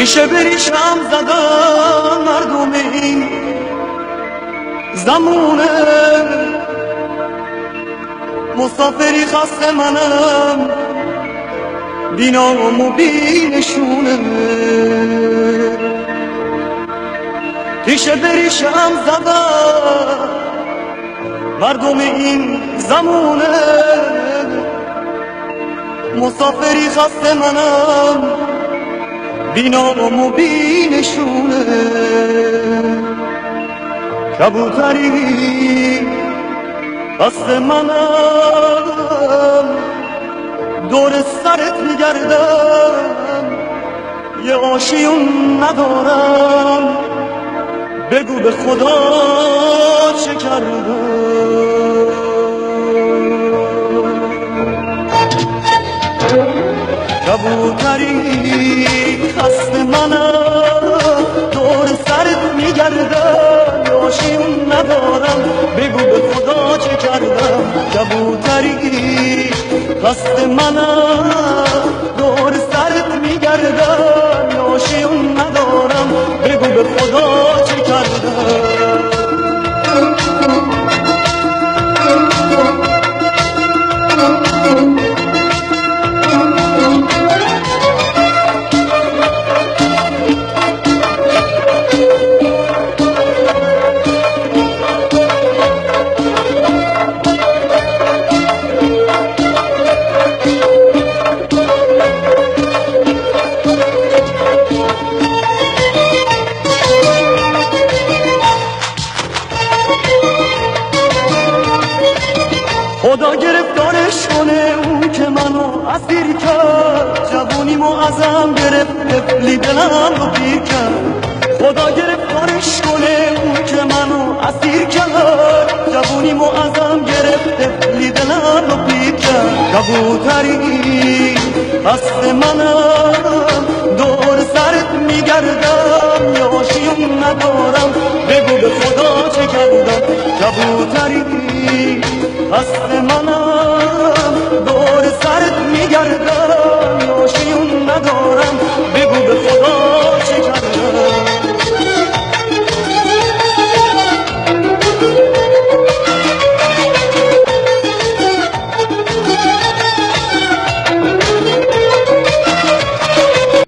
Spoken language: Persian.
ریشه بریشم زدن مردم این زمونه، مسافری خسته منم بی نام و بی نشونه. ریشه بریشم زدن مردم این زمونه، مسافری خسته منم بی نام و بی نشونه. کبوتری قصد منم دور سرت میگردم، یه آشیون ندارم بگو به خدا چه کردم. کبوتری قصد منم دور سرت میگردم، یه آشیون ندارم بگو به خدا چه کردم. کبوتری قصد منم دور سرت میگردم، یه آشیون ندارم بگو به خدا چه کردم. خدا گرفتارش کنه اون که منو اسیر کرد، جوونیمو ازم گرفت قفلی دلم رو پیر کرد. خدا گرفتارش کنه اون که منو اسیر کرد، جوونیمو ازم گرفت قفلی دلم رو پیر کرد. کبوتری قصد منم دور سرت میگردم، یه آشیون ندارم